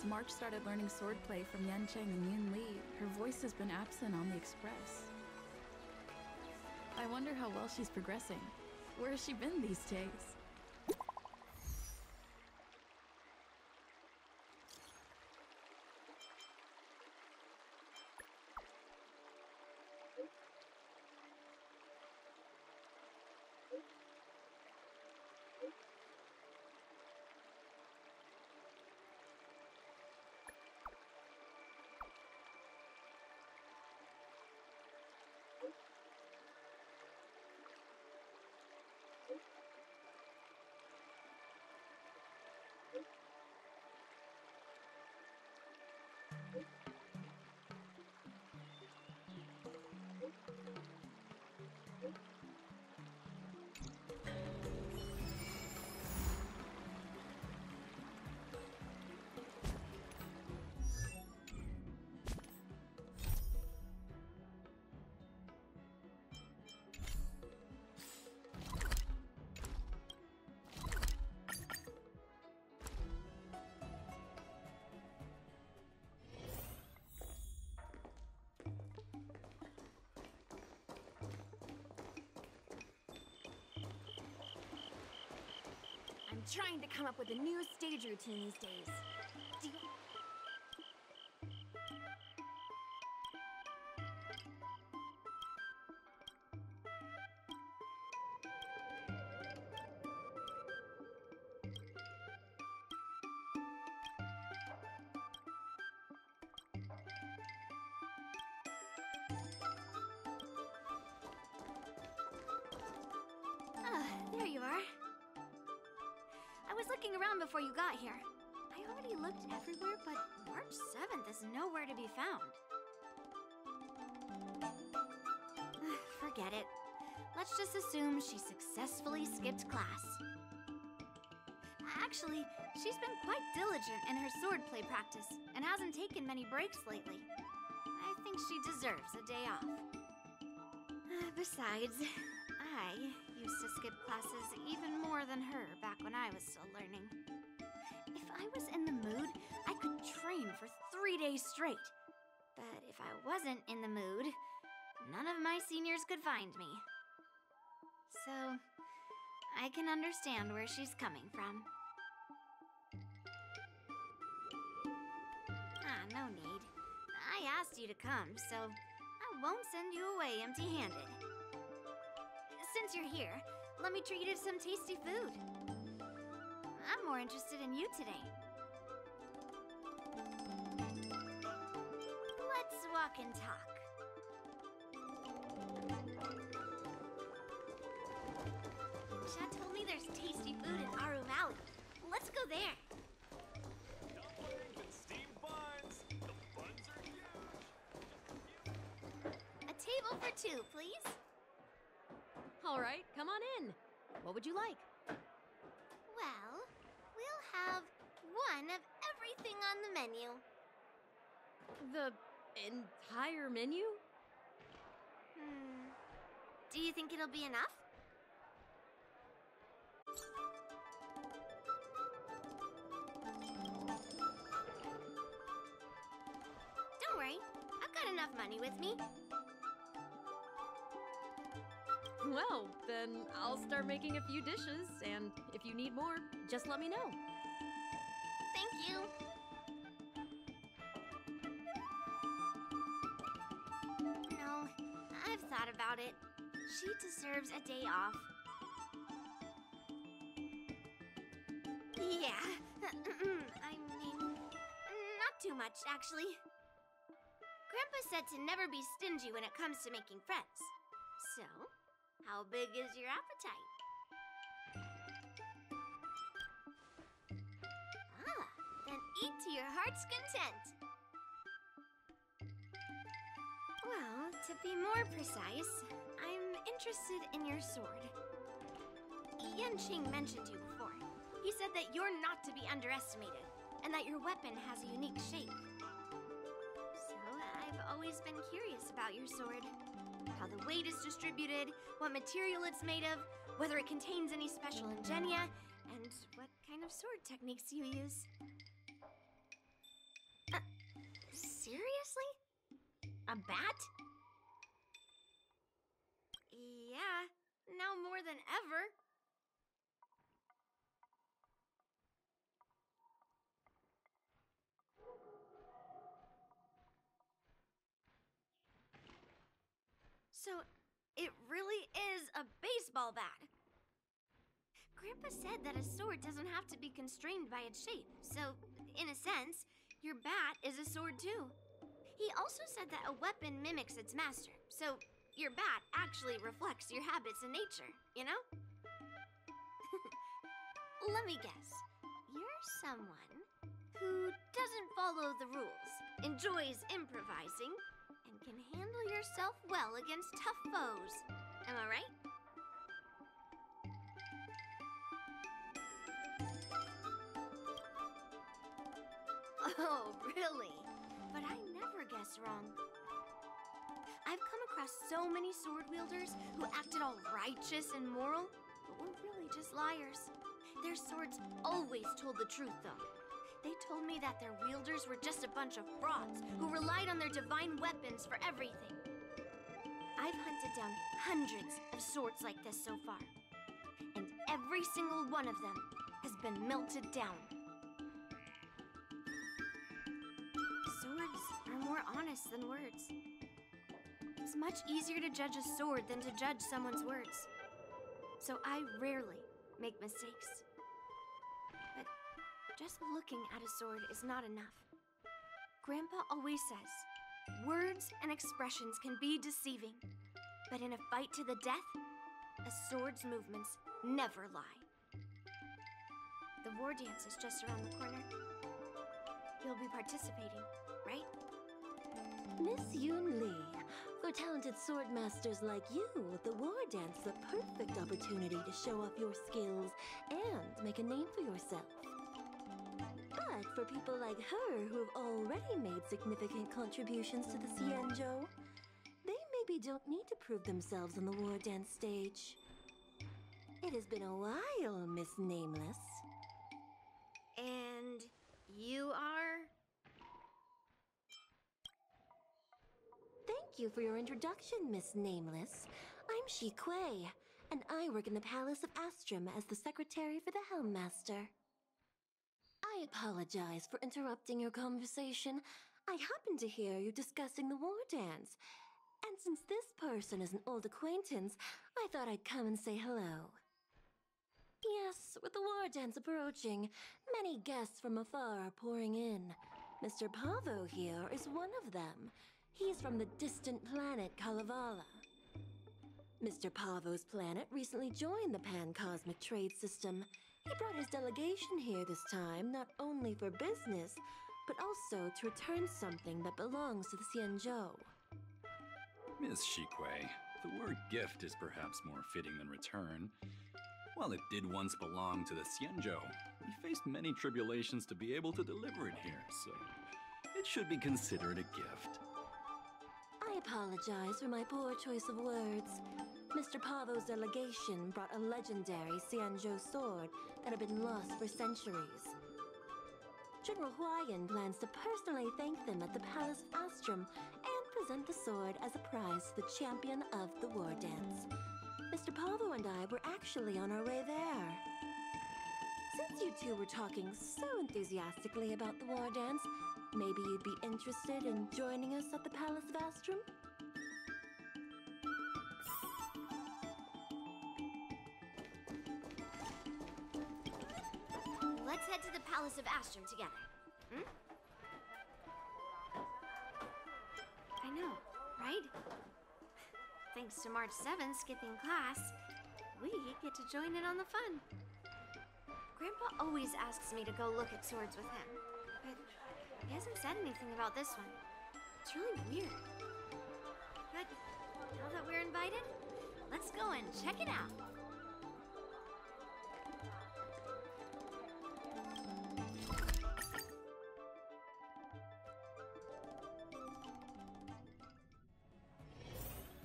March started learning swordplay from Yancheng and Yun Li, her voice has been absent on the Express. I wonder how well she's progressing. Where has she been these days? I'm trying to come up with a new stage routine these days. Do you... There you are. I was looking around before you got here. I already looked everywhere, but March 7th is nowhere to be found. Forget it. Let's just assume she successfully skipped class. Actually, she's been quite diligent in her swordplay practice and hasn't taken many breaks lately. I think she deserves a day off. Besides, I used to skip classes even more than her back when I was still learning. If I was in the mood, I could train for 3 days straight. But if I wasn't in the mood, none of my seniors could find me. So, I can understand where she's coming from. No need. I asked you to come, so I won't send you away empty-handed. Since you're here, let me treat you to some tasty food. I'm more interested in you today. Let's walk and talk. Chad told me there's tasty food in Aru Valley. Let's go there. Dumplings and steamed buns. The buns are huge. A table for two, please. All right, come on in. What would you like? Well, we'll have one of everything on the menu. The entire menu? Do you think it'll be enough? Don't worry, I've got enough money with me. Well, then I'll start making a few dishes, and if you need more, just let me know. Thank you. No, I've thought about it. She deserves a day off. Yeah, I mean, not too much, actually. Grandpa said to never be stingy when it comes to making friends. So, how big is your appetite? Then eat to your heart's content. Well, to be more precise, I'm interested in your sword. Yanqing mentioned you before. He said that you're not to be underestimated, and that your weapon has a unique shape. So I've always been curious about your sword. How the weight is distributed, what material it's made of, whether it contains any special ingenia, and what kind of sword techniques you use. Seriously? A bat? Yeah, now more than ever. So, it really is a baseball bat. Grandpa said that a sword doesn't have to be constrained by its shape, so, in a sense, your bat is a sword too. He also said that a weapon mimics its master, so your bat actually reflects your habits in nature, you know? Let me guess. You're someone who doesn't follow the rules, enjoys improvising, and can handle yourself well against tough foes. Am I right? Oh, really? But I never guess wrong. I've come across so many sword wielders who acted all righteous and moral, but were really just liars. Their swords always told the truth, though. They told me that their wielders were just a bunch of frauds who relied on their divine weapons for everything. I've hunted down hundreds of swords like this so far, and every single one of them has been melted down. Swords are more honest than words. It's much easier to judge a sword than to judge someone's words. So I rarely make mistakes. But just looking at a sword is not enough. Grandpa always says, words and expressions can be deceiving, but in a fight to the death, a sword's movements never lie. The war dance is just around the corner. You'll be participating, right? Miss Yoon Lee, for talented sword masters like you, the war dance is a perfect opportunity to show off your skills and make a name for yourself. But for people like her who have already made significant contributions to the Xianzhou, they maybe don't need to prove themselves on the war dance stage. It has been a while, Miss Nameless. And you are? Thank you for your introduction, Miss Nameless. I'm Shi Kuei, and I work in the Palace of Astrum as the secretary for the Helmmaster. I apologize for interrupting your conversation. I happened to hear you discussing the war dance, and since this person is an old acquaintance, I thought I'd come and say hello. Yes, with the war dance approaching, many guests from afar are pouring in. Mr. Pavo here is one of them. He's from the distant planet Kalevala. Mr. Pavo's planet recently joined the Pan-Cosmic Trade System. He brought his delegation here this time, not only for business, but also to return something that belongs to the Xianzhou. Miss Shi Kuei, the word gift is perhaps more fitting than return. While it did once belong to the Xianzhou, we faced many tribulations to be able to deliver it here, so it should be considered a gift. I apologize for my poor choice of words. Mr. Pavo's delegation brought a legendary Xianzhou sword that had been lost for centuries. General Huayan plans to personally thank them at the Palace of Astrum and present the sword as a prize to the champion of the war dance. Mr. Pavo and I were actually on our way there. Since you two were talking so enthusiastically about the war dance, maybe you'd be interested in joining us at the Palace of Astrum? Let's head to the Palace of Astrum together. Hmm? I know, right? Thanks to March 7 skipping class, we get to join in on the fun. Grandpa always asks me to go look at swords with him, but he hasn't said anything about this one. It's really weird. But now that we're invited, let's go and check it out.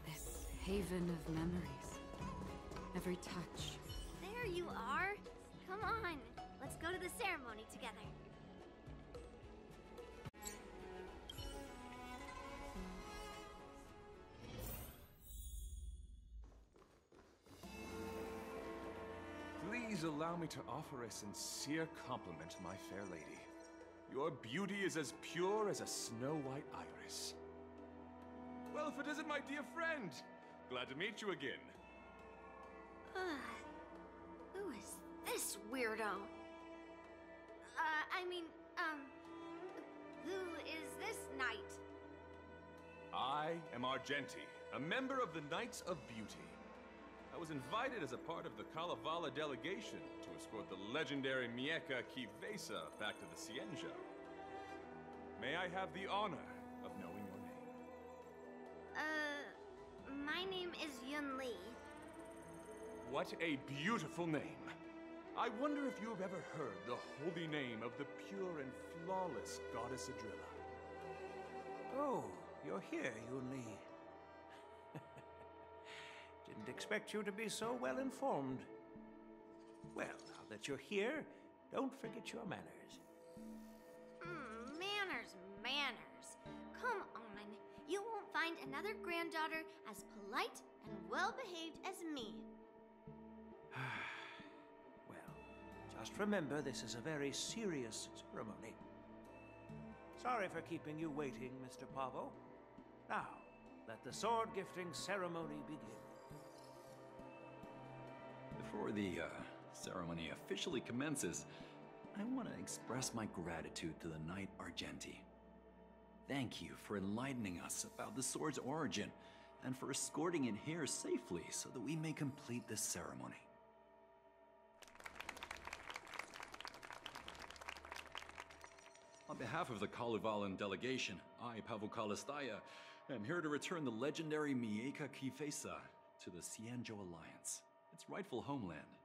This haven of memories. Every touch. There you are. Come on, let's go to the ceremony together. Please allow me to offer a sincere compliment to my fair lady. Your beauty is as pure as a snow-white iris. Well, if it isn't my dear friend! Glad to meet you again. Who is this weirdo? Who is this knight? I am Argenti, a member of the Knights of Beauty. I was invited as a part of the Kalevala delegation to escort the legendary Mieka Kivesa back to the Xianzhou. May I have the honor of knowing your name? My name is Yun Li. What a beautiful name. I wonder if you have ever heard the holy name of the pure and flawless goddess Adrilla. Oh, you're here, Yun Li. Didn't expect you to be so well informed. Well, now that you're here, don't forget your manners. Manners. Come on. You won't find another granddaughter as polite and well-behaved as me. Well, just remember this is a very serious ceremony. Sorry for keeping you waiting, Mr. Pavo. Now, let the sword gifting ceremony begin. Before the ceremony officially commences, I want to express my gratitude to the Knight Argenti. Thank you for enlightening us about the sword's origin and for escorting it here safely so that we may complete this ceremony. On behalf of the Kalevalan delegation, I, Pavel Kalistaya, am here to return the legendary Mieka Kifesa to the Xianzhou Alliance, its rightful homeland.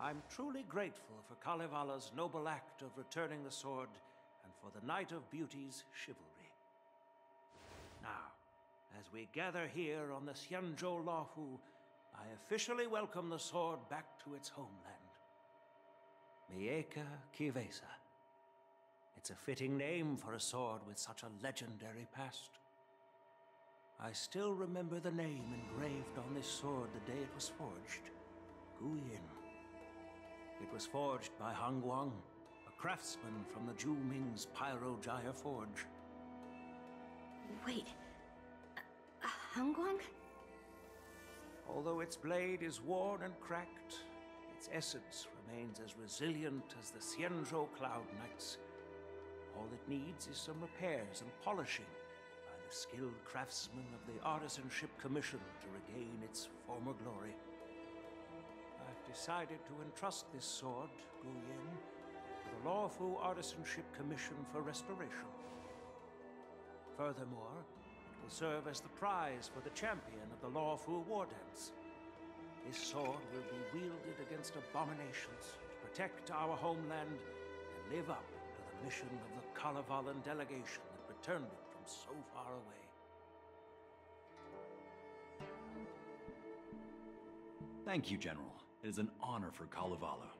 I'm truly grateful for Kalevala's noble act of returning the sword and for the Knight of Beauty's chivalry. Now, as we gather here on the Xianzhou Luofu, I officially welcome the sword back to its homeland. Mieka Kivesa. It's a fitting name for a sword with such a legendary past. I still remember the name engraved on this sword the day it was forged. Guyin. It was forged by Han Guang, a craftsman from the Zhu Ming's Pyrojaya Forge. Wait, Hangguang? Although its blade is worn and cracked, its essence remains as resilient as the Xianzhou Cloud Knights. All it needs is some repairs and polishing by the skilled craftsmen of the Artisanship Commission to regain its former glory. I've decided to entrust this sword, Guyin, to the Luofu Artisanship Commission for restoration. Furthermore, it will serve as the prize for the champion of the Luofu War Dance. This sword will be wielded against abominations to protect our homeland and live up to the mission of the Kalevalan delegation that returned it from so far away. Thank you, General. It is an honor for Kalevala.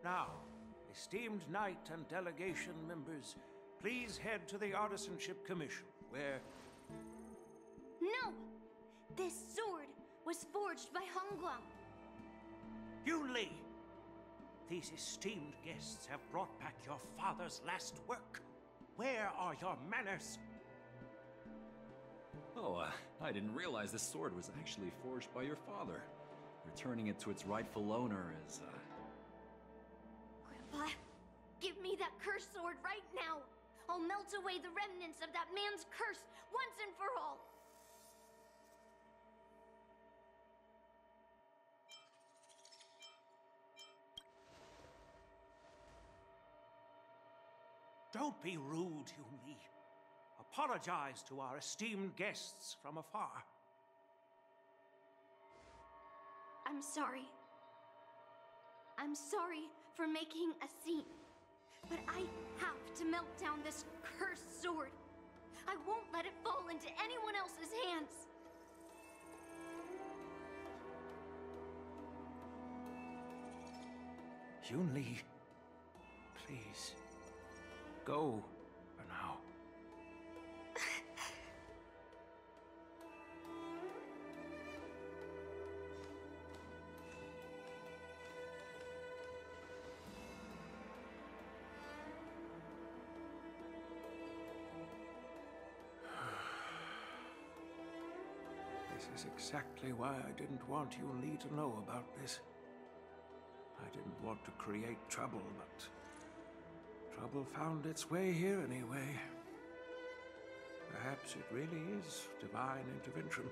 Now, esteemed Knight and delegation members, please head to the Artisanship Commission, where... No! This sword was forged by Hongguang. Yun Li! These esteemed guests have brought back your father's last work. Where are your manners? Oh, I didn't realize this sword was actually forged by your father. Returning it to its rightful owner is, Grandpa, give me that cursed sword right now! I'll melt away the remnants of that man's curse once and for all! Don't be rude, Yun Li. Apologize to our esteemed guests from afar. I'm sorry. I'm sorry for making a scene. But I have to melt down this cursed sword. I won't let it fall into anyone else's hands. Yun Li, please, go for now. This is exactly why I didn't want Yun Li to know about this. I didn't want to create trouble, but trouble found its way here anyway. Perhaps it really is divine intervention.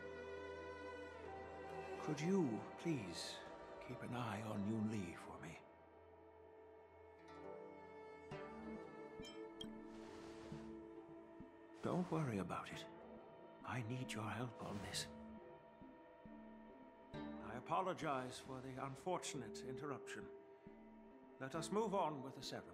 Could you please keep an eye on Yun Li for me? Don't worry about it. I need your help on this. I apologize for the unfortunate interruption. Let us move on with the ceremony.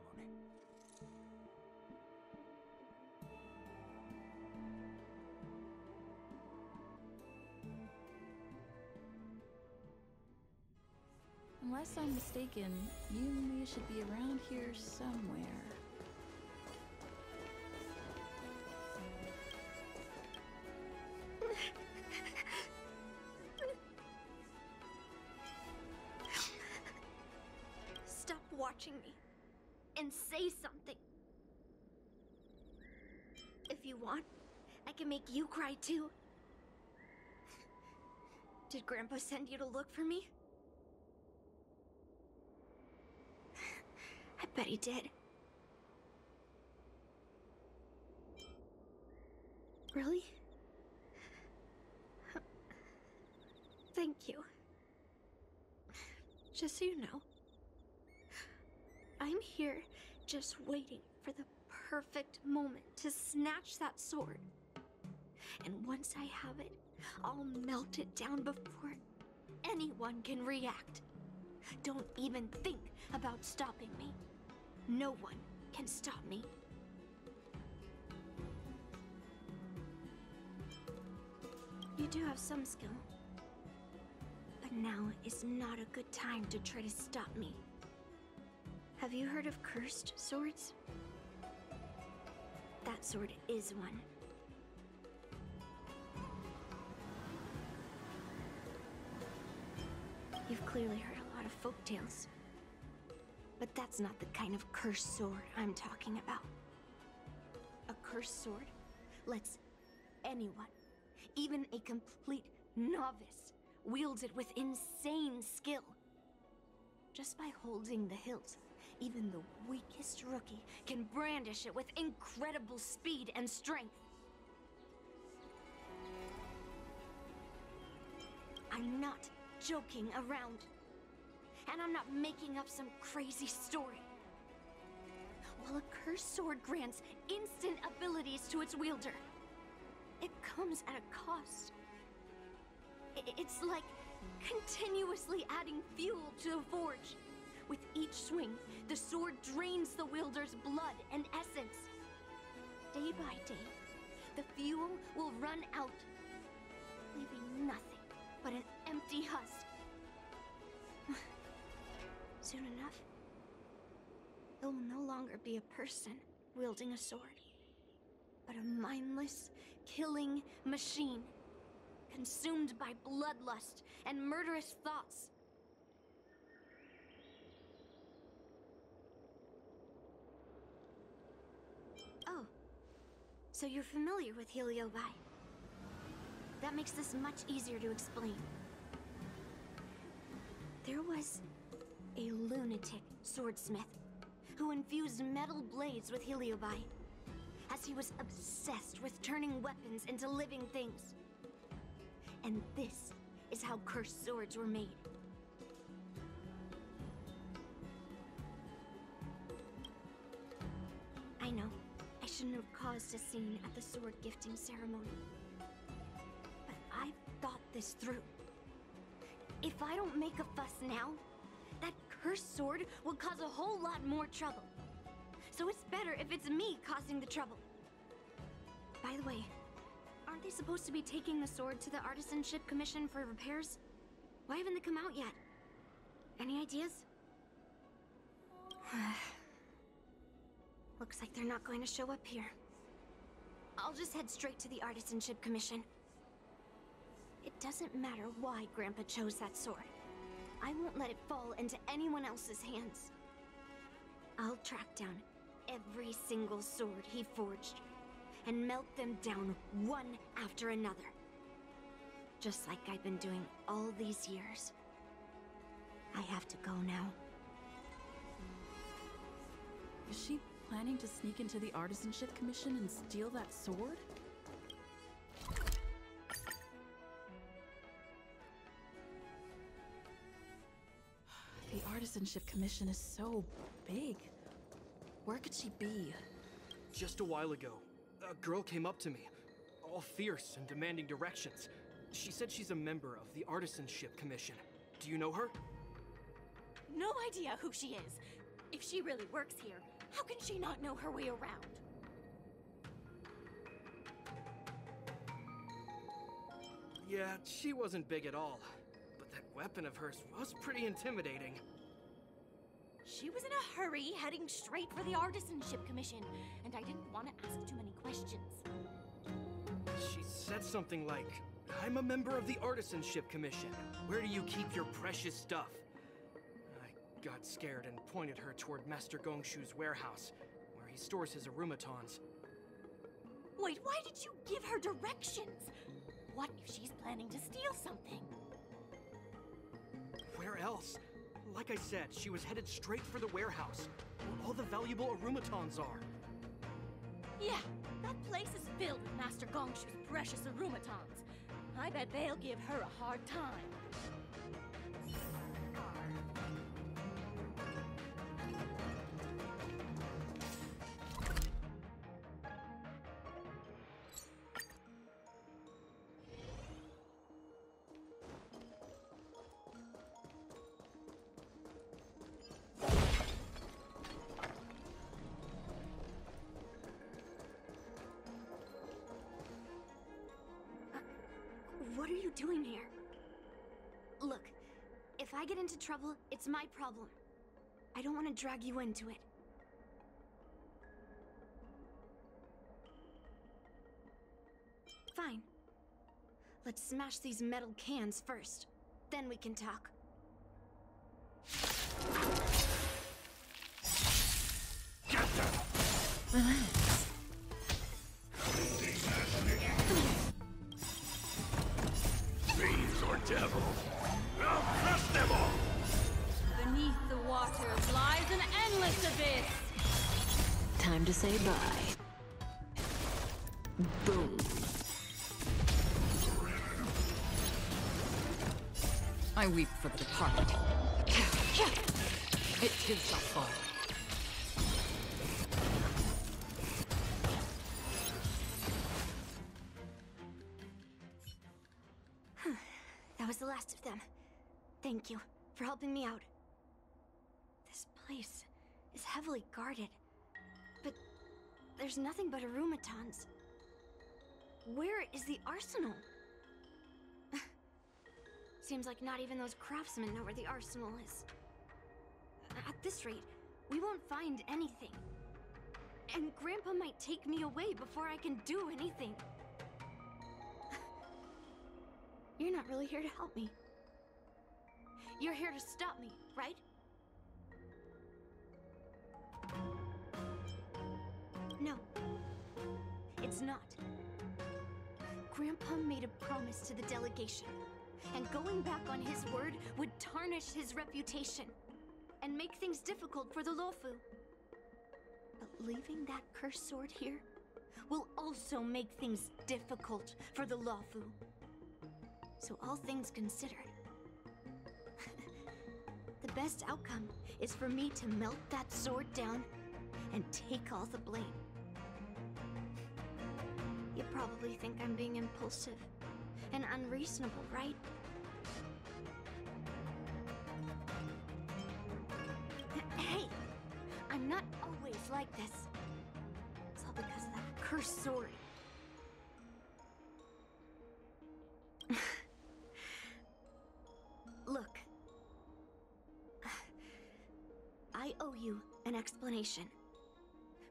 Unless I'm mistaken, Yun Li should be around here somewhere. Stop watching me and say something. If you want, I can make you cry too. Did Grandpa send you to look for me? I bet he did. Really? Thank you. Just so you know, I'm here just waiting for the perfect moment to snatch that sword. And once I have it, I'll melt it down before anyone can react. Don't even think about stopping me. No one can stop me. You do have some skill. But now is not a good time to try to stop me. Have you heard of cursed swords? That sword is one. You've clearly heard a lot of folk tales. But that's not the kind of cursed sword I'm talking about. A cursed sword lets anyone, even a complete novice, wield it with insane skill. Just by holding the hilt, even the weakest rookie can brandish it with incredible speed and strength. I'm not joking around. And I'm not making up some crazy story. While a cursed sword grants instant abilities to its wielder, it comes at a cost. It's like continuously adding fuel to the forge. With each swing, the sword drains the wielder's blood and essence. Day by day, the fuel will run out, leaving nothing but an empty husk. Soon enough, it will no longer be a person wielding a sword, but a mindless, killing machine, consumed by bloodlust and murderous thoughts. Oh, so you're familiar with Heliobi. That makes this much easier to explain. There was a lunatic swordsmith who infused metal blades with Heliobi, as he was obsessed with turning weapons into living things. And this is how cursed swords were made. I know, I shouldn't have caused a scene at the sword gifting ceremony. But I've thought this through. If I don't make a fuss now, that cursed sword will cause a whole lot more trouble. So it's better if it's me causing the trouble. By the way, aren't they supposed to be taking the sword to the Artisanship Commission for repairs? Why haven't they come out yet? Any ideas? Looks like they're not going to show up here. I'll just head straight to the Artisanship Commission. It doesn't matter why Grandpa chose that sword. I won't let it fall into anyone else's hands. I'll track down every single sword he forged and melt them down one after another. Just like I've been doing all these years. I have to go now. Is she planning to sneak into the Artisanship Commission and steal that sword? The Artisanship Commission is so big. Where could she be? Just a while ago, a girl came up to me, all fierce and demanding directions. She said she's a member of the Artisanship Commission. Do you know her? No idea who she is. If she really works here, how can she not know her way around? Yeah, she wasn't big at all. But that weapon of hers was pretty intimidating. She was in a hurry, heading straight for the Artisanship Commission, and I didn't want to ask too many questions. She said something like, "I'm a member of the Artisanship Commission. Where do you keep your precious stuff?" I got scared and pointed her toward Master Gongshu's warehouse, where he stores his Arumatons. Wait, why did you give her directions? What if she's planning to steal something? Where else? Like I said, she was headed straight for the warehouse, where all the valuable Arumatons are. Yeah, that place is filled with Master Gongshu's precious Arumatons. I bet they'll give her a hard time. What are you doing here? Look, if I get into trouble, it's my problem. I don't want to drag you into it. Fine. Let's smash these metal cans first. Then we can talk. Fiends or devil, I'll crush them all! Beneath the waters lies an endless abyss! Time to say bye. Boom. I weep for the departed. It too shall fall. That was the last of them. Thank you for helping me out. This place is heavily guarded, but there's nothing but Arumatons. Where is the arsenal? Seems like not even those craftsmen know where the arsenal is. At this rate, we won't find anything. And Grandpa might take me away before I can do anything. You're not really here to help me. You're here to stop me, right? No. It's not. Grandpa made a promise to the delegation, and going back on his word would tarnish his reputation and make things difficult for the Luofu. But leaving that cursed sword here will also make things difficult for the Luofu. So all things considered, the best outcome is for me to melt that sword down and take all the blame. You probably think I'm being impulsive and unreasonable, right? Hey, I'm not always like this. It's all because of that cursed sword. Look, I owe you an explanation,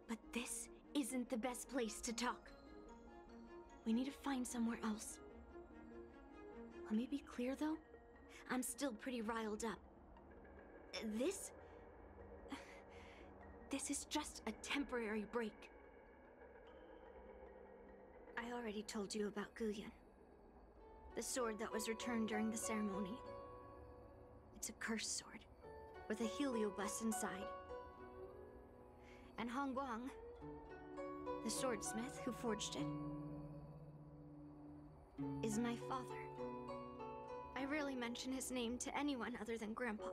but this isn't the best place to talk. We need to find somewhere else. Let me be clear, though. I'm still pretty riled up. This is just a temporary break. I already told you about Guyan. The sword that was returned during the ceremony. It's a cursed sword, with a heliobus inside. And Hong Guang, the swordsmith who forged it, is my father. I rarely mention his name to anyone other than Grandpa.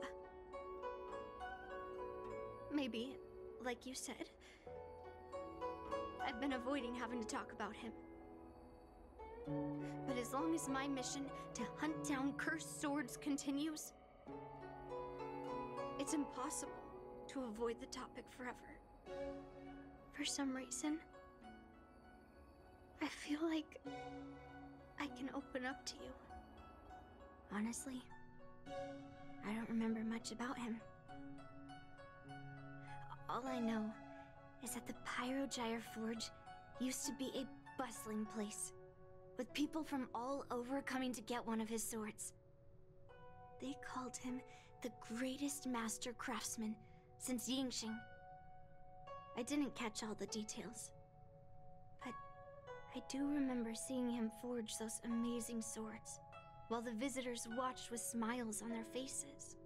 Maybe, like you said, I've been avoiding having to talk about him. But as long as my mission to hunt down cursed swords continues, it's impossible to avoid the topic forever. For some reason, I feel like I can open up to you. Honestly, I don't remember much about him. All I know is that the Pyrogyre Forge used to be a bustling place, with people from all over coming to get one of his swords. They called him the greatest master craftsman since Yingxing. I didn't catch all the details, but I do remember seeing him forge those amazing swords, while the visitors watched with smiles on their faces.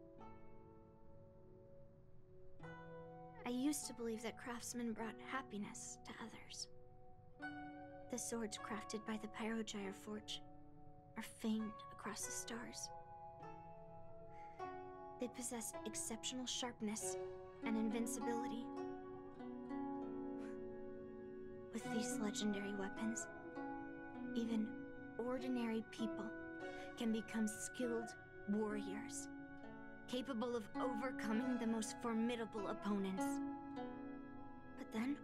I used to believe that craftsmen brought happiness to others. The swords crafted by the Pyrogyre Forge are famed across the stars. They possess exceptional sharpness and invincibility. With these legendary weapons, even ordinary people can become skilled warriors, capable of overcoming the most formidable opponents. But then,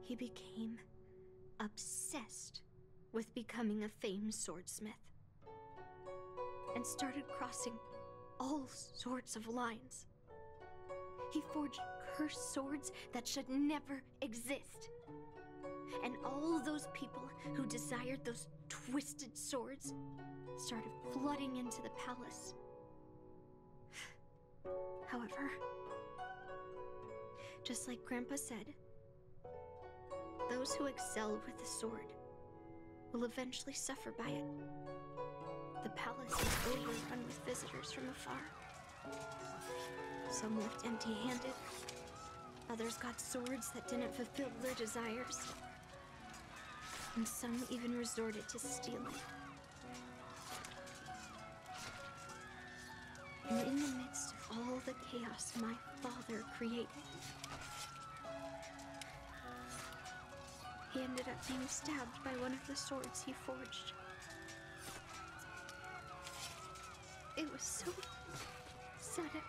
he became obsessed with becoming a famed swordsmith, and started crossing all sorts of lines. He forged cursed swords that should never exist. And all those people who desired those twisted swords started flooding into the palace. However, just like Grandpa said, those who excel with the sword will eventually suffer by it. The palace is overrun with visitors from afar. Some left empty-handed. Others got swords that didn't fulfill their desires. And some even resorted to stealing. And in the midst of all the chaos my father created, he ended up being stabbed by one of the swords he forged. It was so sudden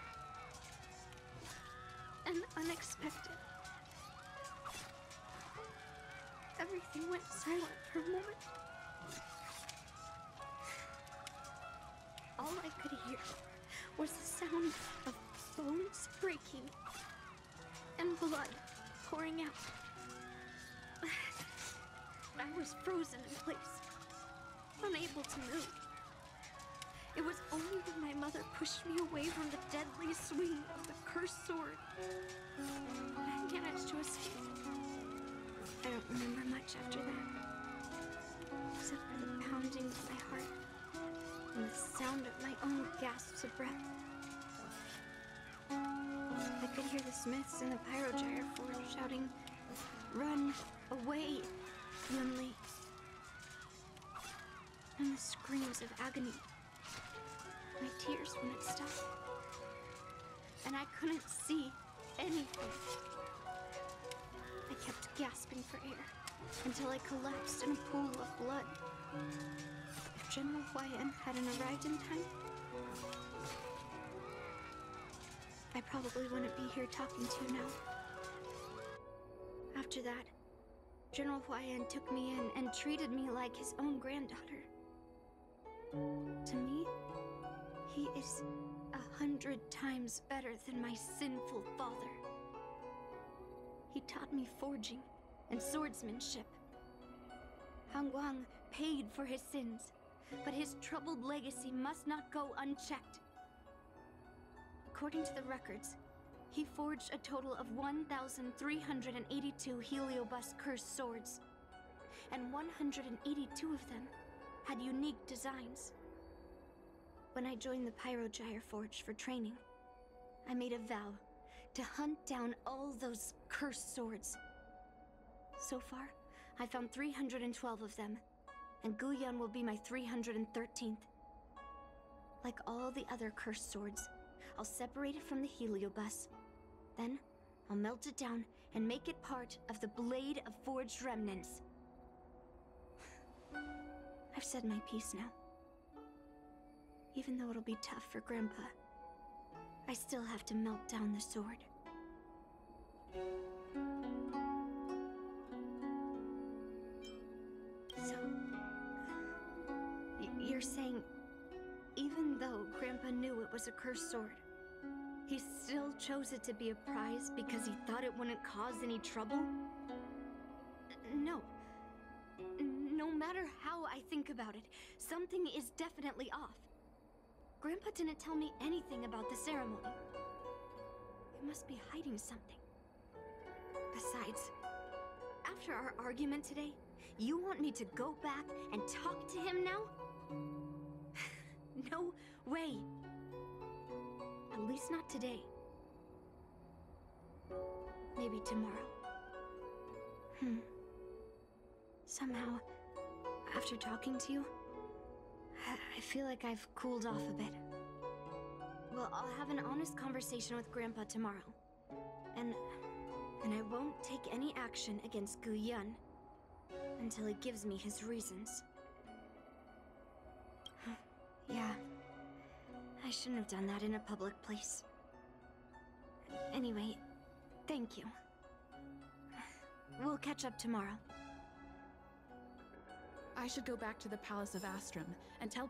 and unexpected. Everything went silent for a moment. All I could hear was the sound of bones breaking and blood pouring out. I was frozen in place, unable to move. It was only when my mother pushed me away from the deadly swing of the cursed sword that I managed to escape. I don't remember much after that, except for the pounding of my heart and the sound of my own gasps of breath. I could hear the smiths in the Pyrogyre Forge shouting, "Run away, Yunli!" And the screams of agony. My tears wouldn't stop, and I couldn't see anything. I kept gasping for air until I collapsed in a pool of blood. If General Huaiyan hadn't arrived in time, I probably wouldn't be here talking to you now. After that, General Huaiyan took me in and treated me like his own granddaughter. To me, he is 100 times better than my sinful father. He taught me forging and swordsmanship. Hong Guang paid for his sins, but his troubled legacy must not go unchecked. According to the records, he forged a total of 1,382 Heliobus cursed swords, and 182 of them had unique designs. When I joined the Pyrogyre Forge for training, I made a vow to hunt down all those cursed swords. So far, I found 312 of them, and Guyun will be my 313th. Like all the other cursed swords, I'll separate it from the Heliobus. Then, I'll melt it down and make it part of the Blade of Forged Remnants. I've said my piece now. Even though it'll be tough for Grandpa, I still have to melt down the sword. So, you're saying, even though Grandpa knew it was a cursed sword, he still chose it to be a prize because he thought it wouldn't cause any trouble? No. No matter how I think about it, something is definitely off. Grandpa didn't tell me anything about the ceremony. He must be hiding something. Besides, after our argument today, you want me to go back and talk to him now? No way. At least not today. Maybe tomorrow. Somehow, after talking to you, I feel like I've cooled off a bit. Well, I'll have an honest conversation with Grandpa tomorrow. And I won't take any action against Guyun until he gives me his reasons. Yeah, I shouldn't have done that in a public place. Anyway, thank you. We'll catch up tomorrow. I should go back to the Palace of Astrum and tell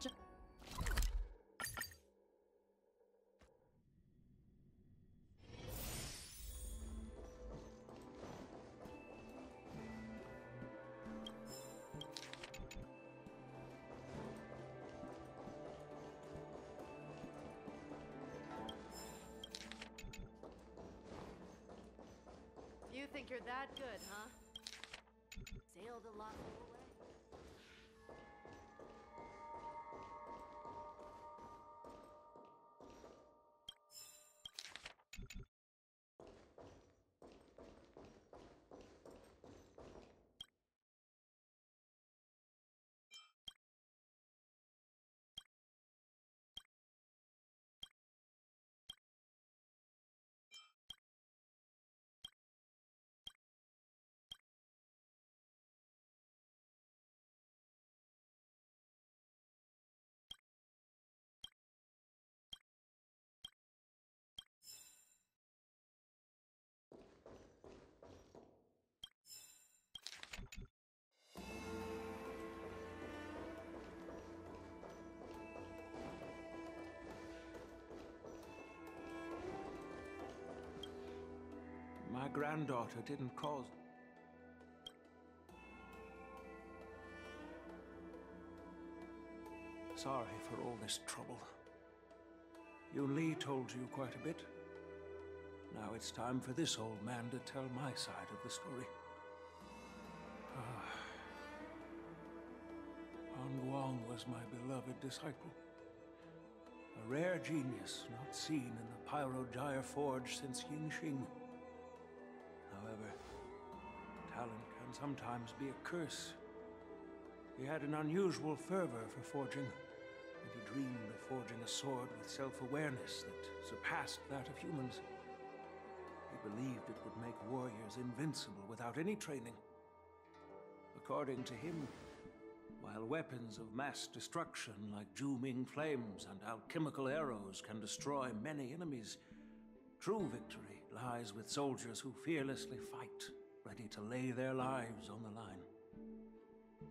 You think you're that good, huh? Sailed a lot away. My granddaughter didn't cause... Sorry for all this trouble. Yun Li told you quite a bit. Now it's time for this old man to tell my side of the story. Han Guang was my beloved disciple. A rare genius not seen in the Pyrogyre Forge since Yingxing. However, talent can sometimes be a curse. He had an unusual fervor for forging, and he dreamed of forging a sword with self-awareness that surpassed that of humans. He believed it would make warriors invincible without any training. According to him, while weapons of mass destruction like Zhu-Ming flames and alchemical arrows can destroy many enemies, true victory lies with soldiers who fearlessly fight, ready to lay their lives on the line.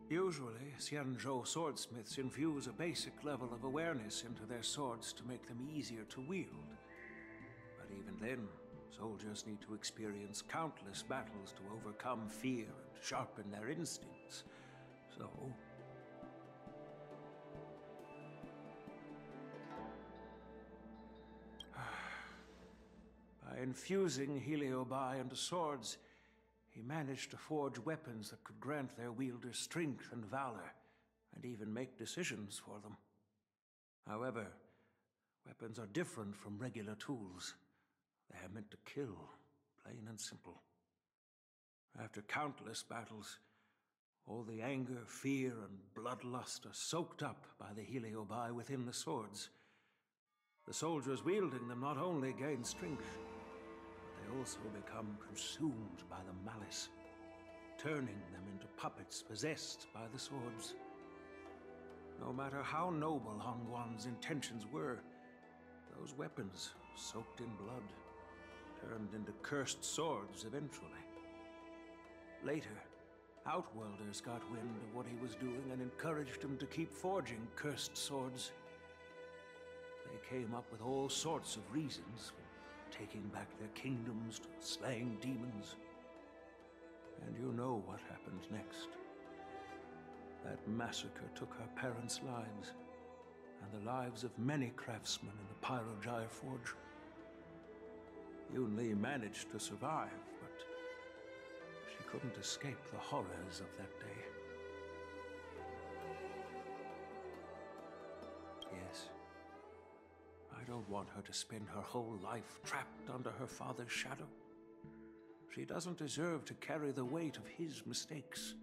Usually, Xianzhou swordsmiths infuse a basic level of awareness into their swords to make them easier to wield. But even then, soldiers need to experience countless battles to overcome fear and sharpen their instincts. So... by infusing Heliobi into swords, he managed to forge weapons that could grant their wielders strength and valor, and even make decisions for them. However, weapons are different from regular tools. They are meant to kill, plain and simple. After countless battles, all the anger, fear, and bloodlust are soaked up by the Heliobi within the swords. The soldiers wielding them not only gain strength, but they also become consumed by the malice, turning them into puppets possessed by the swords. No matter how noble Hongguang's intentions were, those weapons, soaked in blood, turned into cursed swords eventually. Later, Outworlders got wind of what he was doing and encouraged him to keep forging cursed swords. They came up with all sorts of reasons, from taking back their kingdoms to slaying demons. And you know what happened next. That massacre took her parents' lives, and the lives of many craftsmen in the Pyrojaya Forge. Yun Li managed to survive, but she couldn't escape the horrors of that day. Yes, I don't want her to spend her whole life trapped under her father's shadow. She doesn't deserve to carry the weight of his mistakes.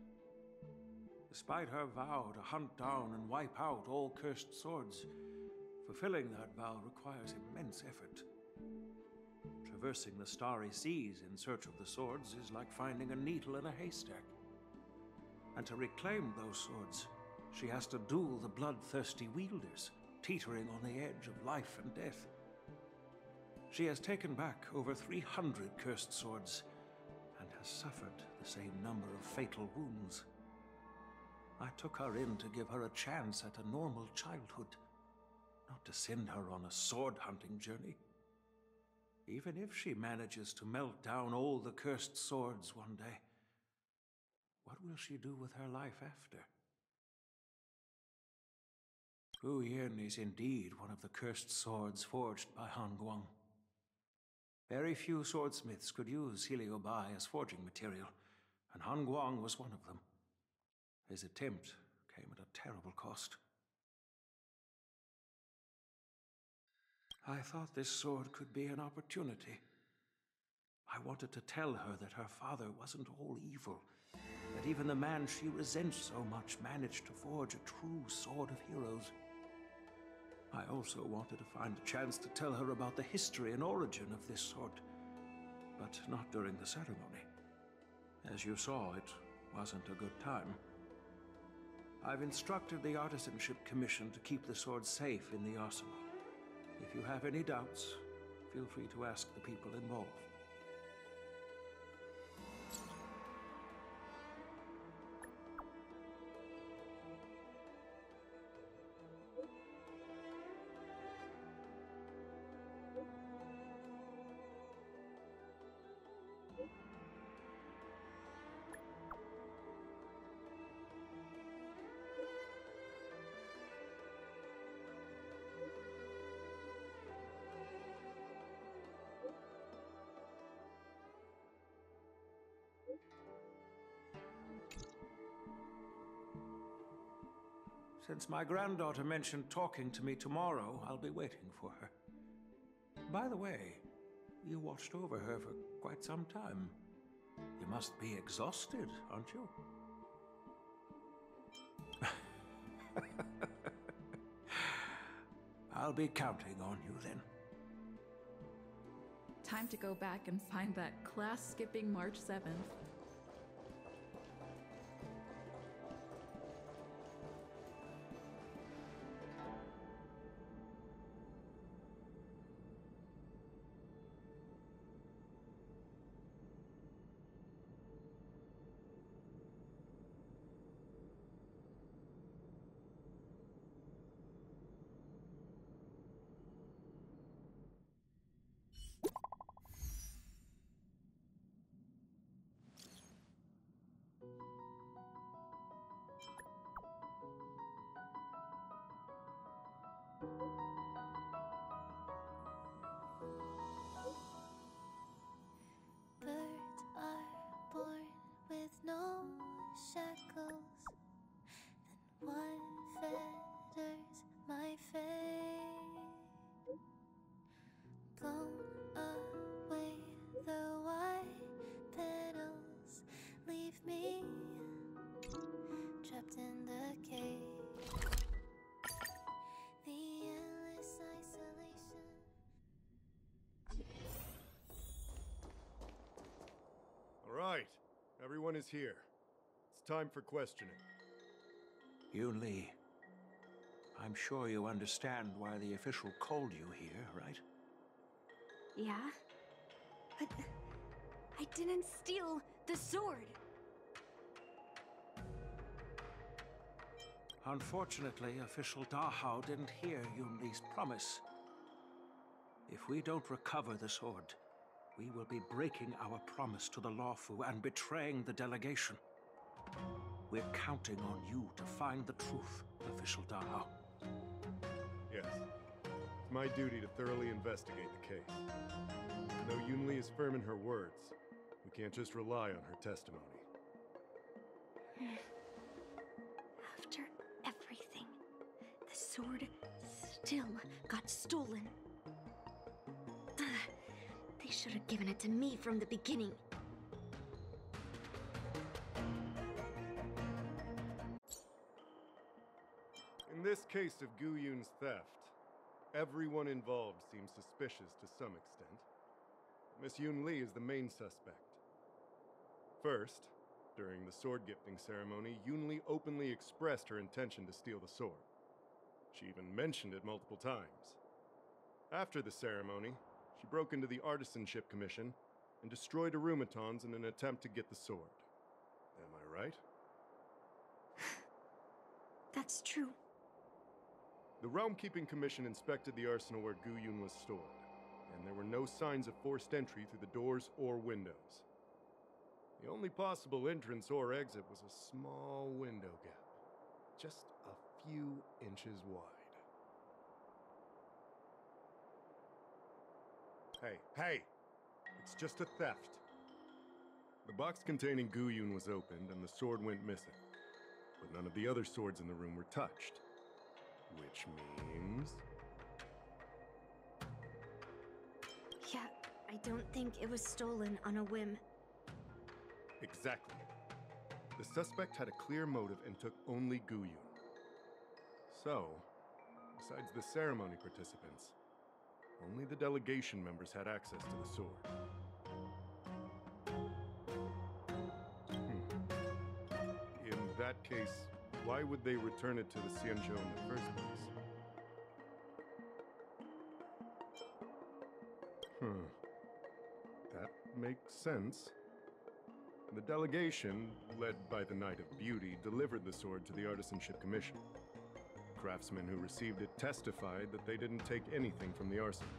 Despite her vow to hunt down and wipe out all cursed swords, fulfilling that vow requires immense effort. Traversing the starry seas in search of the swords is like finding a needle in a haystack. And to reclaim those swords, she has to duel the bloodthirsty wielders, teetering on the edge of life and death. She has taken back over 300 cursed swords, and has suffered the same number of fatal wounds. I took her in to give her a chance at a normal childhood, not to send her on a sword-hunting journey. Even if she manages to melt down all the cursed swords one day, what will she do with her life after? Fu Yin is indeed one of the cursed swords forged by Hongguang. Very few swordsmiths could use Heliobi as forging material, and Hongguang was one of them. His attempt came at a terrible cost. I thought this sword could be an opportunity. I wanted to tell her that her father wasn't all evil, that even the man she resents so much managed to forge a true sword of heroes. I also wanted to find a chance to tell her about the history and origin of this sword, but not during the ceremony. As you saw, it wasn't a good time. I've instructed the Artisanship Commission to keep the sword safe in the arsenal. If you have any doubts, feel free to ask the people involved. Since my granddaughter mentioned talking to me tomorrow, I'll be waiting for her. By the way, you watched over her for quite some time. You must be exhausted, aren't you? I'll be counting on you then. Time to go back and find that class-skipping March 7th. my fate. Blown away, the white petals leave me trapped in the cave. The endless isolation. All right, everyone is here. It's time for questioning. Yun Li, I'm sure you understand why the official called you here, right? Yeah? But I didn't steal the sword. Unfortunately, official Dahao didn't hear Yun Li's promise. If we don't recover the sword, we will be breaking our promise to the Lawfu and betraying the delegation. We're counting on you to find the truth, official Dahao. Yes. It's my duty to thoroughly investigate the case. Though Yun Li is firm in her words, we can't just rely on her testimony. After everything, the sword still got stolen. They should have given it to me from the beginning. In this case of Gu Yun's theft, everyone involved seems suspicious to some extent. Miss Yun Li is the main suspect. First, during the sword gifting ceremony, Yun Li openly expressed her intention to steal the sword. She even mentioned it multiple times. After the ceremony, she broke into the Artisanship Commission and destroyed Arumatons in an attempt to get the sword. Am I right? That's true. The Realm Keeping Commission inspected the arsenal where Gu Yun was stored, and there were no signs of forced entry through the doors or windows. The only possible entrance or exit was a small window gap, just a few inches wide. Hey! It's just a theft. The box containing Gu Yun was opened and the sword went missing, but none of the other swords in the room were touched. Which means... Yeah, I don't think it was stolen on a whim. Exactly. The suspect had a clear motive and took only Gu Yun. So, besides the ceremony participants, only the delegation members had access to the sword. In that case, why would they return it to the Xianzhou in the first place? That makes sense. The delegation, led by the Knight of Beauty, delivered the sword to the Artisanship Commission. Craftsmen who received it testified that they didn't take anything from the arsenal.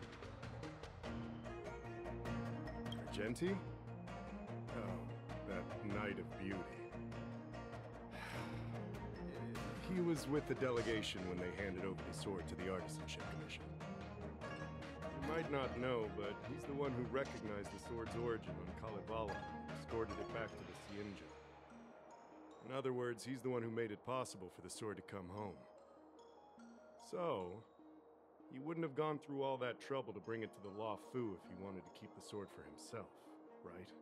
Argenti? Oh, that Knight of Beauty. He was with the delegation when they handed over the sword to the Artisanship Commission. You might not know, but he's the one who recognized the sword's origin on Kalevala and escorted it back to the Xianzhou. In other words, he's the one who made it possible for the sword to come home. So, he wouldn't have gone through all that trouble to bring it to the Lawfu if he wanted to keep the sword for himself, right?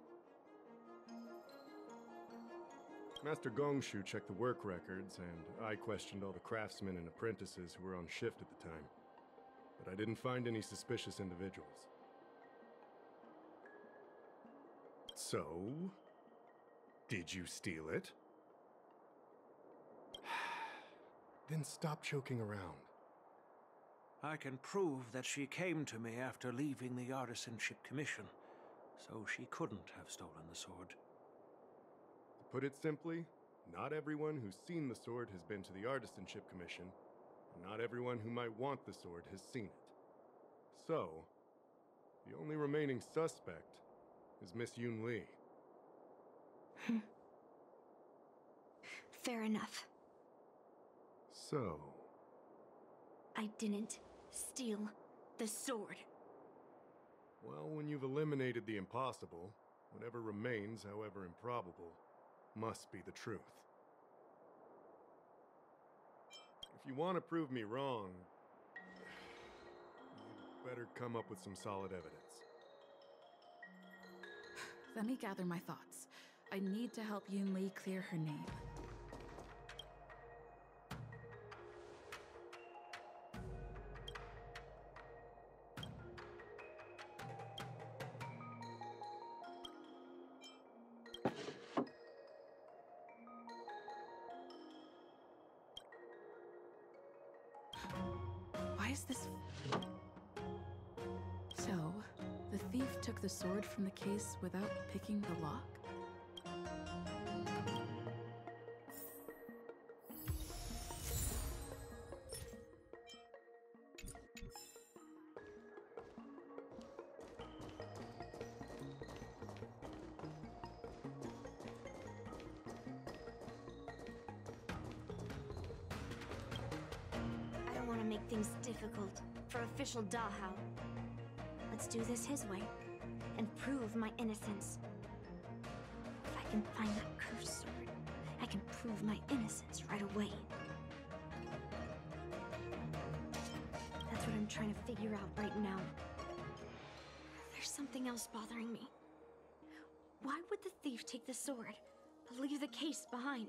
Master Gongshu checked the work records, and I questioned all the craftsmen and apprentices who were on shift at the time. But I didn't find any suspicious individuals. So, did you steal it? Then stop joking around. I can prove that she came to me after leaving the Artisanship Commission, so she couldn't have stolen the sword. To put it simply, not everyone who's seen the sword has been to the Artisanship Commission, and not everyone who might want the sword has seen it. So, the only remaining suspect is Miss Yun Li. Fair enough. So... I didn't steal the sword. Well, when you've eliminated the impossible, whatever remains, however improbable, must be the truth. If you want to prove me wrong, you better come up with some solid evidence. Let me gather my thoughts. I need to help Yoon Lee clear her name. Why is this? So, the thief took the sword from the case without picking the lock? I don't want to make things difficult for official Dahao. Let's do this his way and prove my innocence. If I can find that cursed sword, I can prove my innocence right away. That's what I'm trying to figure out right now. There's something else bothering me. Why would the thief take the sword, but leave the case behind?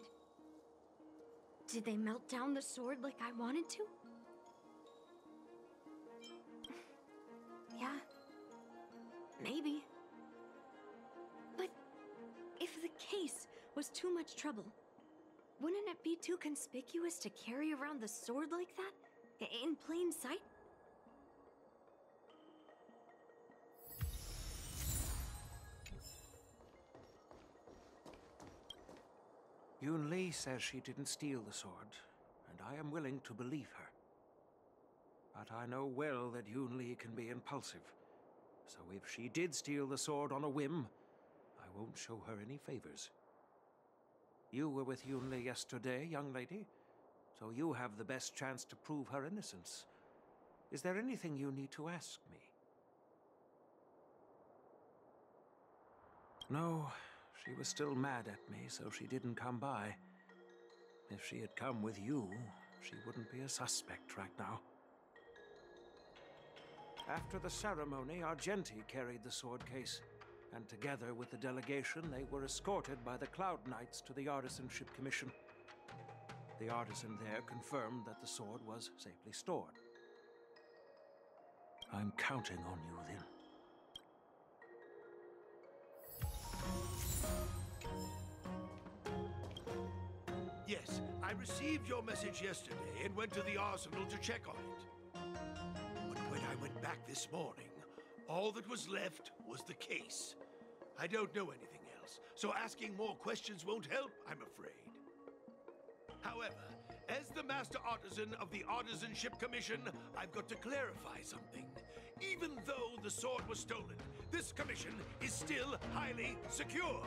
Did they melt down the sword like I wanted to? Yeah. Maybe. But if the case was too much trouble, wouldn't it be too conspicuous to carry around the sword like that? In plain sight? Yoon Lee says she didn't steal the sword, and I am willing to believe her. But I know well that Yoon Lee can be impulsive, so if she did steal the sword on a whim, I won't show her any favors. You were with Yoon Lee yesterday, young lady, so you have the best chance to prove her innocence. Is there anything you need to ask me? No, she was still mad at me, so she didn't come by. If she had come with you, she wouldn't be a suspect right now. After the ceremony, Argenti carried the sword case, and together with the delegation, they were escorted by the Cloud Knights to the Artisanship Commission. The artisan there confirmed that the sword was safely stored. I'm counting on you, then. Yes, I received your message yesterday and went to the arsenal to check on it. But when I went back this morning, all that was left was the case. I don't know anything else, so asking more questions won't help, I'm afraid. However, as the Master Artisan of the Artisanship Commission, I've got to clarify something. Even though the sword was stolen, this commission is still highly secure.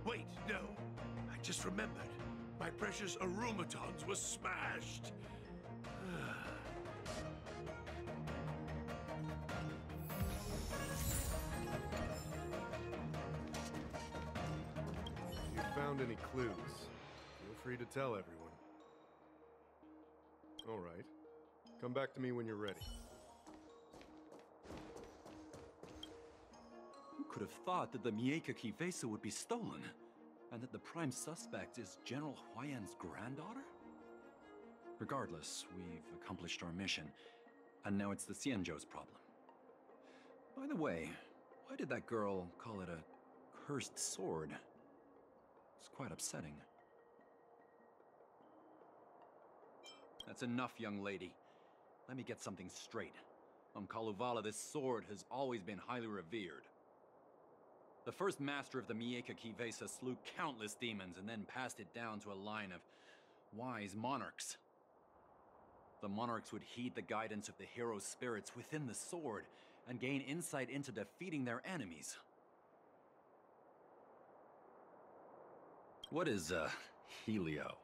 Wait, no. I just remembered. My precious arumatons were smashed. If you found any clues, feel free to tell everyone. All right. Come back to me when you're ready. Who could have thought that the Miekaki Vesa would be stolen? And that the prime suspect is General Huayan's granddaughter? Regardless, we've accomplished our mission, and now it's the Xianzhou's problem. By the way, why did that girl call it a cursed sword? It's quite upsetting. That's enough, young lady. Let me get something straight. On Kalevala, this sword has always been highly revered. The first master of the Miekaki Vesa slew countless demons and then passed it down to a line of wise monarchs. The monarchs would heed the guidance of the hero spirits within the sword and gain insight into defeating their enemies. What is, Helio?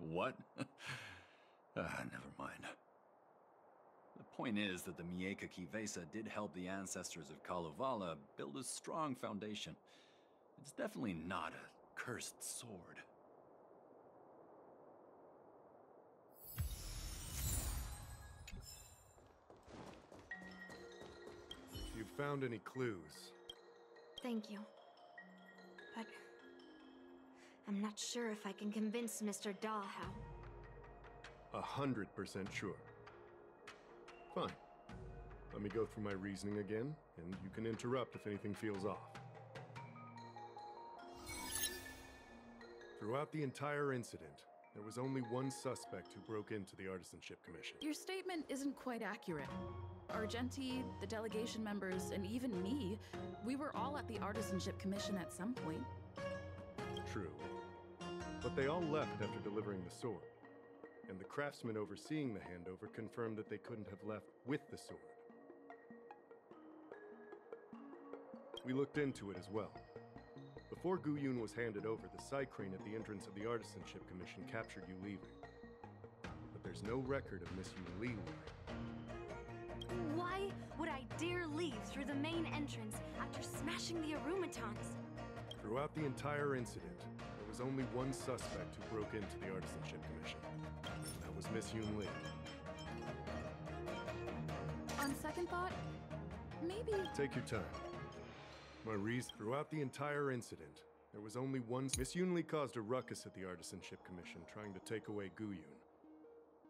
What? Never mind. The point is that the Miekaki Vesa did help the ancestors of Kalevala build a strong foundation. It's definitely not a cursed sword. found any clues? Thank you. But I'm not sure if I can convince Mr. Daw how. 100% sure. Fine. Let me go through my reasoning again, and you can interrupt if anything feels off. Throughout the entire incident, there was only one suspect who broke into the Artisanship Commission. Your statement isn't quite accurate. Argenti, the delegation members, and even me, we were all at the Artisanship Commission at some point. True. But they all left after delivering the sword. And the craftsman overseeing the handover confirmed that they couldn't have left with the sword. We looked into it as well. Before Guyun was handed over, the Psycrane at the entrance of the Artisanship Commission captured you leaving. But there's no record of Miss Yun Li leaving. Why would I dare leave through the main entrance after smashing the Arumatons? Throughout the entire incident, there was only one suspect who broke into the Artisanship Commission. That was Miss Yun Li. On second thought, maybe... Take your time. My reason throughout the entire incident, there was only one. Miss Yun Li caused a ruckus at the Artisanship Commission, trying to take away Guyun.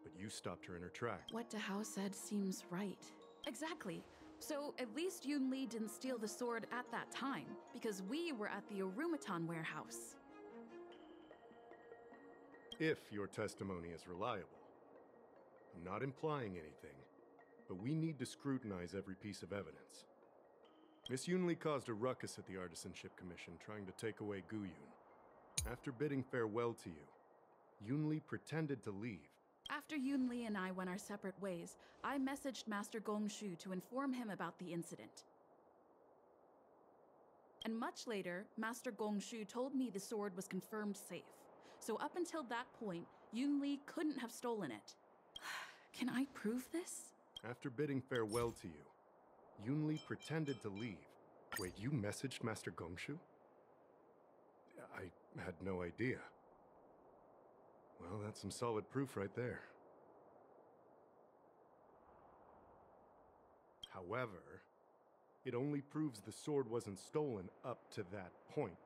But you stopped her in her tracks. What Dahao said seems right. Exactly. So at least Yun Li didn't steal the sword at that time, because we were at the Arumaton warehouse. If your testimony is reliable. I'm not implying anything, but we need to scrutinize every piece of evidence. Miss Yun Li caused a ruckus at the Artisanship Commission, trying to take away Guyun. After bidding farewell to you, Yun Li pretended to leave. After Yun Li and I went our separate ways, I messaged Master Gongshu to inform him about the incident. And much later, Master Gongshu told me the sword was confirmed safe. So up until that point, Yun Li couldn't have stolen it. Can I prove this? After bidding farewell to you, Yun Li pretended to leave. Wait, you messaged Master Gongshu? I had no idea. Well, that's some solid proof right there. However, it only proves the sword wasn't stolen up to that point.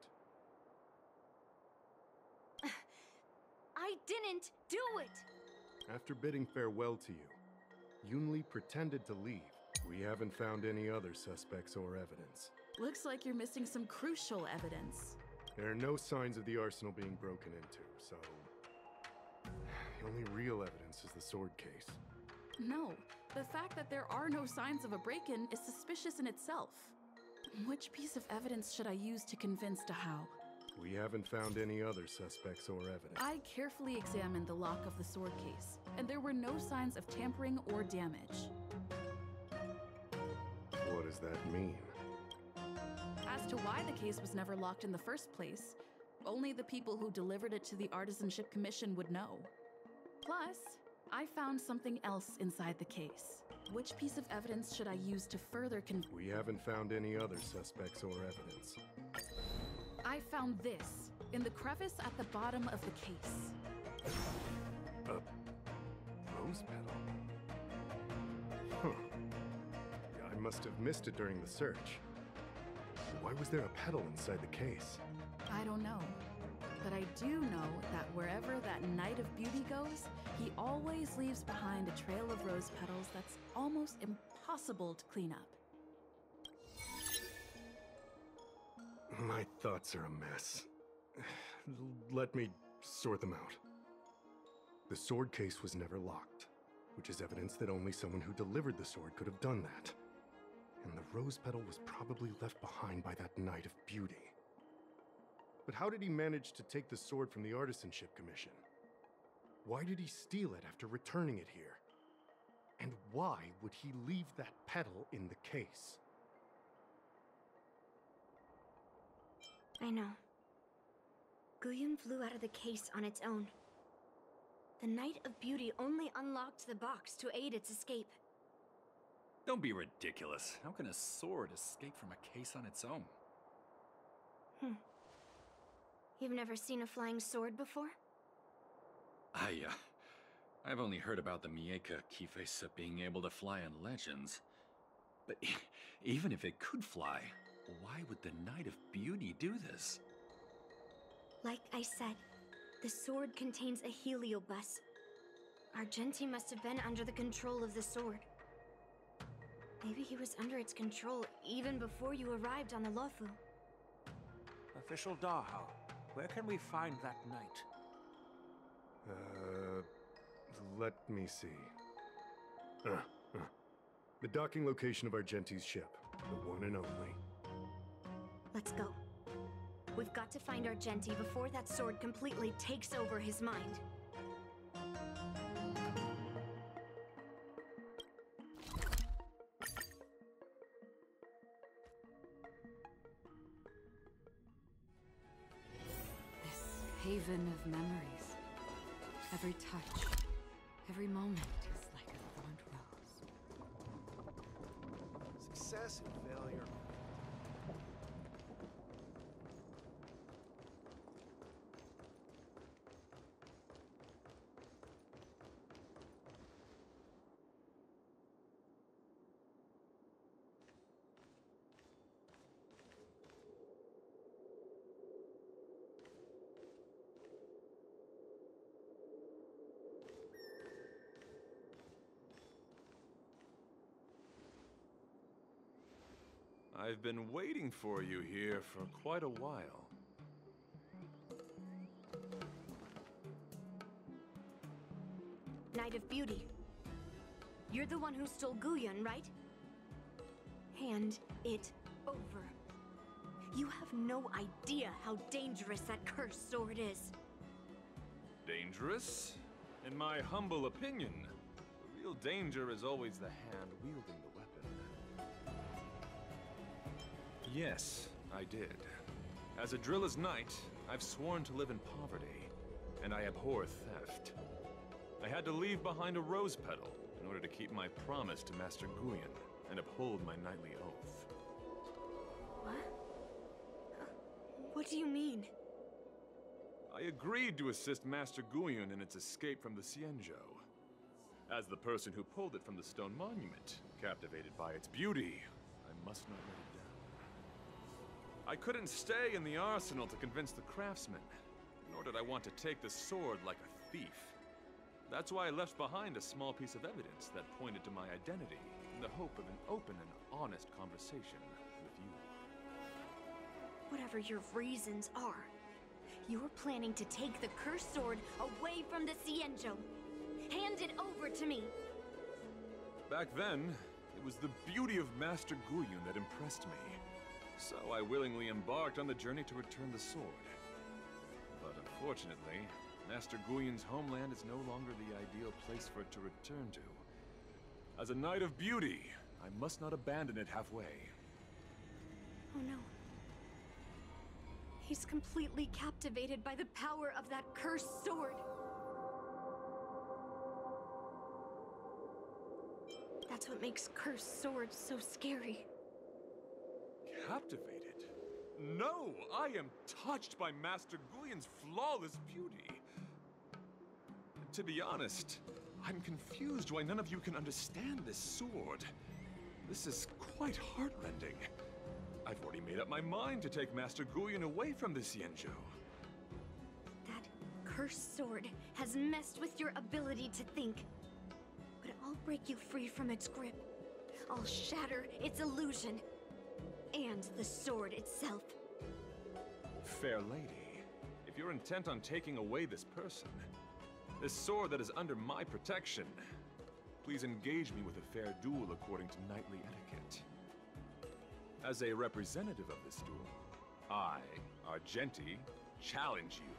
I didn't do it! After bidding farewell to you, Yun Li pretended to leave. We haven't found any other suspects or evidence. Looks like you're missing some crucial evidence. There are no signs of the arsenal being broken into, so... The only real evidence is the sword case. No, the fact that there are no signs of a break-in is suspicious in itself. Which piece of evidence should I use to convince Dahao? We haven't found any other suspects or evidence. I carefully examined the lock of the sword case, and there were no signs of tampering or damage. What does that mean? As to why the case was never locked in the first place, only the people who delivered it to the Artisanship Commission would know. Plus, I found something else inside the case. Which piece of evidence should I use to further We haven't found any other suspects or evidence. I found this in the crevice at the bottom of the case. A rose petal? Huh. I must have missed it during the search. Why was there a petal inside the case? I don't know. But I do know that wherever that Knight of Beauty goes, he always leaves behind a trail of rose petals that's almost impossible to clean up. My thoughts are a mess. Let me sort them out. The sword case was never locked, which is evidence that only someone who delivered the sword could have done that. And the rose petal was probably left behind by that Knight of Beauty. But how did he manage to take the sword from the Artisanship Commission? Why did he steal it after returning it here? And why would he leave that petal in the case? I know. Guyun flew out of the case on its own. The Knight of Beauty only unlocked the box to aid its escape. Don't be ridiculous. How can a sword escape from a case on its own? You've never seen a flying sword before? I've only heard about the Mieka Kifesa being able to fly in legends. But even if it could fly, why would the Knight of Beauty do this? Like I said, the sword contains a heliobus. Argenti must have been under the control of the sword. Maybe he was under its control even before you arrived on the Lofu. Official Dahao, where can we find that knight? Let me see. The docking location of Argenti's ship. The one and only. Let's go. We've got to find Argenti before that sword completely takes over his mind. This haven of memories. Every touch, every moment is like a thorned rose. Success and failure. I've been waiting for you here for quite a while. Knight of Beauty. You're the one who stole Guyun, right? Hand it over. You have no idea how dangerous that cursed sword is. Dangerous? In my humble opinion, the real danger is always the hand wielding the weapon. Yes, I did. As a Drilla's knight, I've sworn to live in poverty, and I abhor theft. I had to leave behind a rose petal in order to keep my promise to Master Guyun and uphold my knightly oath. What? What do you mean? I agreed to assist Master Guyun in its escape from the Xianzhou. As the person who pulled it from the stone monument, captivated by its beauty, I must not let it down. I couldn't stay in the arsenal to convince the craftsman, nor did I want to take the sword like a thief. That's why I left behind a small piece of evidence that pointed to my identity, in the hope of an open and honest conversation with you. Whatever your reasons are, you're planning to take the cursed sword away from the Xianzhou. Hand it over to me! Back then, it was the beauty of Master Guyun that impressed me. So I willingly embarked on the journey to return the sword. But unfortunately, Master Guyun's homeland is no longer the ideal place for it to return to. As a Knight of Beauty, I must not abandon it halfway. Oh no. He's completely captivated by the power of that cursed sword. That's what makes cursed swords so scary. Captivated? No! I am touched by Master Guyun's flawless beauty. To be honest, I'm confused why none of you can understand this sword. This is quite heartrending. I've already made up my mind to take Master Guyun away from the Xianzhou. That cursed sword has messed with your ability to think. But I'll break you free from its grip. I'll shatter its illusion. And the sword itself. Fair lady, if you're intent on taking away this person, this sword that is under my protection, please engage me with a fair duel according to knightly etiquette. As a representative of this duel, I, Argenti, challenge you